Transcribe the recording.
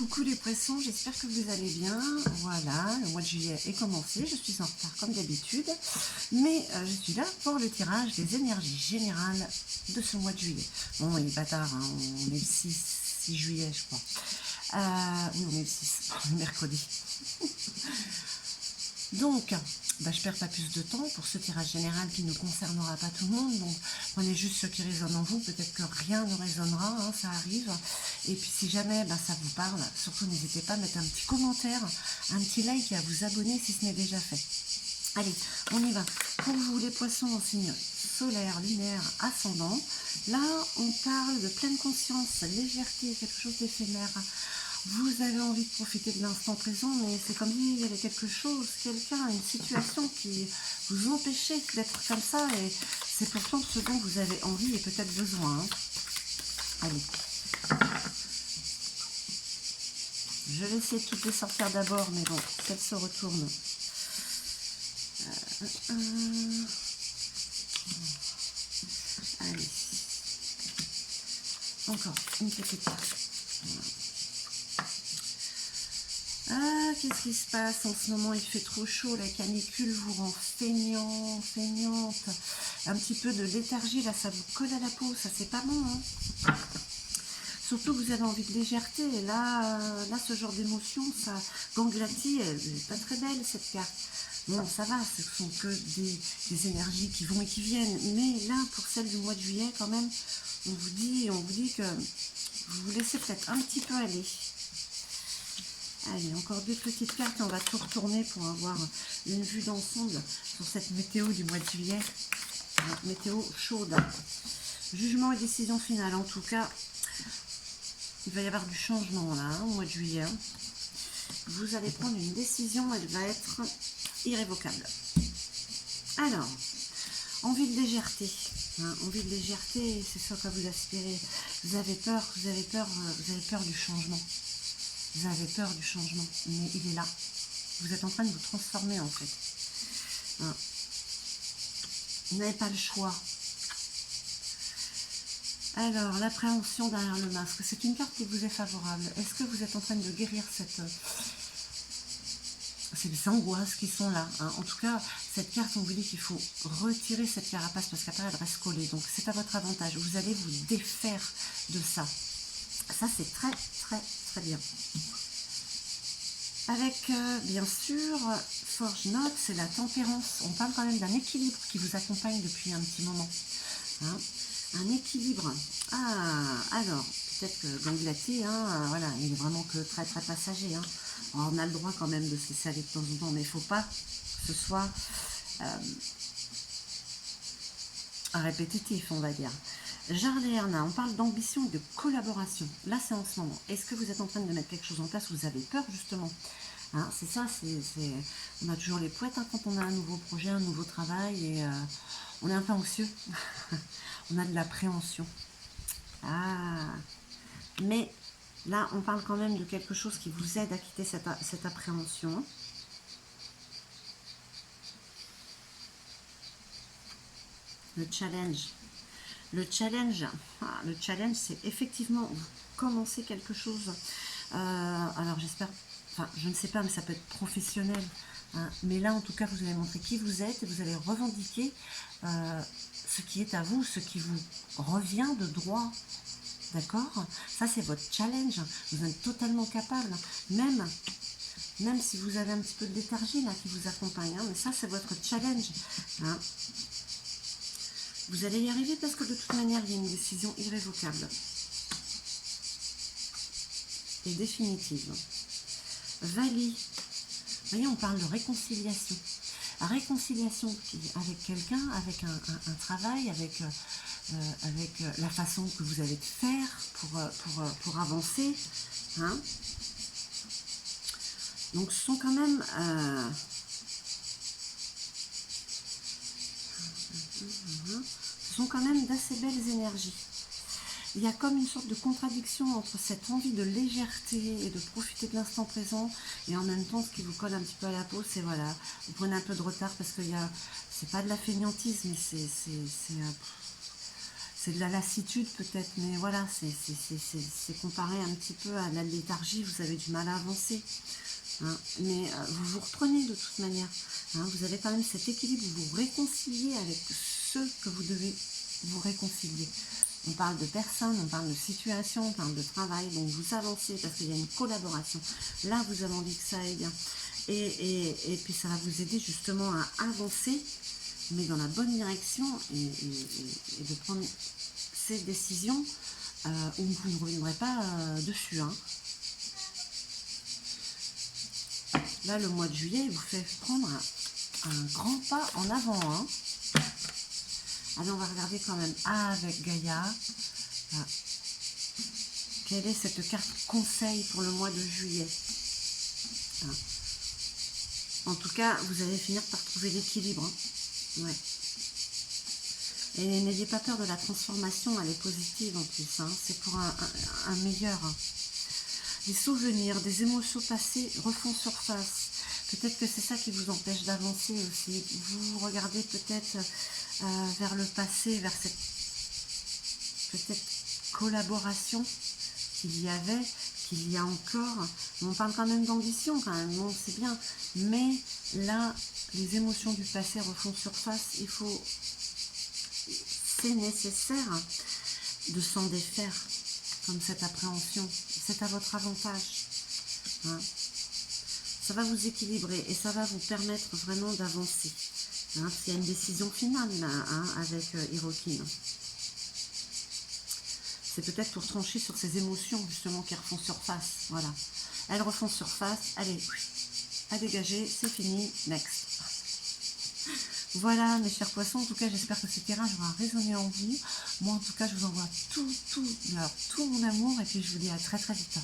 Coucou les poissons, j'espère que vous allez bien. Voilà, le mois de juillet est commencé, je suis en retard comme d'habitude, mais je suis là pour le tirage des énergies générales de ce mois de juillet. Bon, il est pas tard, hein, on est le 6 juillet je crois. Oui, on est le 6, le mercredi. Donc, je perds pas plus de temps pour ce tirage général qui ne concernera pas tout le monde. Donc, prenez juste ce qui résonne en vous. Peut-être que rien ne résonnera, hein, ça arrive. Et puis, si jamais ça vous parle, surtout n'hésitez pas à mettre un petit commentaire, un petit like et à vous abonner si ce n'est déjà fait. Allez, on y va. Pour vous, les poissons en signe solaire, lunaire, ascendant, là, on parle de pleine conscience, légèreté, quelque chose d'éphémère. Vous avez envie de profiter de l'instant présent, mais c'est comme s'il y avait quelque chose, quelqu'un, une situation qui vous empêchait d'être comme ça, et c'est pourtant ce dont vous avez envie et peut-être besoin. Hein. Allez. Je vais essayer de toutes les sortir d'abord, mais bon, si elles se retournent. Allez. Encore une petite carte. Ah, qu'est-ce qui se passe en ce moment? Il fait trop chaud, la canicule vous rend feignant, feignante. Un petit peu de léthargie, là, ça vous colle à la peau, ça c'est pas bon. Hein, surtout que vous avez envie de légèreté, et là ce genre d'émotion, ça ganglatie, elle n'est pas très belle cette carte. Bon, ça va, ce sont que des énergies qui vont et qui viennent. Mais là, pour celle du mois de juillet, quand même, on vous dit que vous vous laissez peut-être un petit peu aller. Allez, encore deux petites cartes et on va tout retourner pour avoir une vue d'ensemble sur cette météo du mois de juillet. Météo chaude. Jugement et décision finale. En tout cas, il va y avoir du changement là, au mois de juillet. Vous allez prendre une décision, elle va être irrévocable. Alors, envie de légèreté. Envie de légèreté, c'est ça que vous aspirez. Vous avez peur du changement. Vous avez peur du changement, mais il est là. Vous êtes en train de vous transformer en fait. Vous n'avez pas le choix. Alors, l'appréhension derrière le masque, c'est une carte qui vous est favorable. Est-ce que vous êtes en train de guérir ces angoisses qui sont là, hein. En tout cas, cette carte, on vous dit qu'il faut retirer cette carapace parce qu'après, elle reste collée. Donc, c'est à votre avantage. Vous allez vous défaire de ça. Ça, c'est très, très, très bien. Avec, bien sûr, Forge Note, c'est la tempérance. On parle quand même d'un équilibre qui vous accompagne depuis un petit moment. Hein, un équilibre. Ah, alors, peut-être que Ganglati, voilà, il est vraiment que très, très passager. Hein. Alors, on a le droit quand même de se laisser aller de temps en temps, mais il ne faut pas que ce soit répétitif, on va dire. Jarleerna, on parle d'ambition et de collaboration. Là, c'est en ce moment. Est-ce que vous êtes en train de mettre quelque chose en place? Vous avez peur, justement. Hein, c'est ça, on a toujours les poètes quand on a un nouveau projet, un nouveau travail, et on est un peu anxieux. On a de l'appréhension. Ah, mais là, on parle quand même de quelque chose qui vous aide à quitter cette appréhension. Le challenge. Le challenge, c'est effectivement vous commencez quelque chose. Alors j'espère, je ne sais pas, mais ça peut être professionnel. Hein, mais là, en tout cas, vous allez montrer qui vous êtes et vous allez revendiquer ce qui est à vous, ce qui vous revient de droit. D'accord? Ça, c'est votre challenge. Vous êtes totalement capable. Même si vous avez un petit peu de léthargie là qui vous accompagne. Hein, mais ça, c'est votre challenge. Hein. Vous allez y arriver parce que de toute manière, il y a une décision irrévocable et définitive. Vali. Vous voyez, on parle de réconciliation. La réconciliation avec quelqu'un, avec un travail, avec la façon que vous allez faire pour avancer. Hein. Donc, ce sont quand même... ce sont quand même d'assez belles énergies. Il y a comme une sorte de contradiction entre cette envie de légèreté et de profiter de l'instant présent, et en même temps, ce qui vous colle un petit peu à la peau, c'est voilà, vous prenez un peu de retard parce que c'est pas de la fainéantise, mais c'est de la lassitude peut-être, mais voilà, c'est comparé un petit peu à la léthargie, vous avez du mal à avancer. Hein, mais vous vous reprenez de toute manière. Hein, vous avez quand même cet équilibre, vous vous réconciliez avec ceux que vous devez vous réconcilier. On parle de personnes, on parle de situation, on parle de travail, donc vous avancez parce qu'il y a une collaboration. Là, vous avez envie que ça aille bien. Et puis ça va vous aider justement à avancer, mais dans la bonne direction et de prendre ces décisions où vous ne reviendrez pas dessus. Hein. Là, le mois de juillet, il vous fait prendre un grand pas en avant. Hein. Allez, on va regarder quand même avec Gaïa. Quelle est cette carte conseil pour le mois de juillet? Hein. En tout cas, vous allez finir par trouver l'équilibre. Hein. Ouais. Et n'ayez pas peur de la transformation, elle est positive en plus. Hein. C'est pour un meilleur. Hein. Des souvenirs, des émotions passées refont surface. Peut-être que c'est ça qui vous empêche d'avancer aussi. Vous regardez peut-être vers le passé, vers cette peut-être collaboration qu'il y avait, qu'il y a encore. On parle quand même d'ambition, quand même, bon, c'est bien. Mais là, les émotions du passé refont surface. C'est nécessaire de s'en défaire, comme cette appréhension. C'est à votre avantage. Hein. Ça va vous équilibrer et ça va vous permettre vraiment d'avancer. Hein, il y a une décision finale là, hein, avec Hirokin. C'est peut-être pour trancher sur ces émotions justement qui refont surface. Voilà. Elles refont surface. Allez, à dégager, c'est fini. Next. Voilà mes chers poissons, en tout cas j'espère que ce tirage aura résonné en vous. Moi en tout cas je vous envoie tout mon amour et puis je vous dis à très très vite.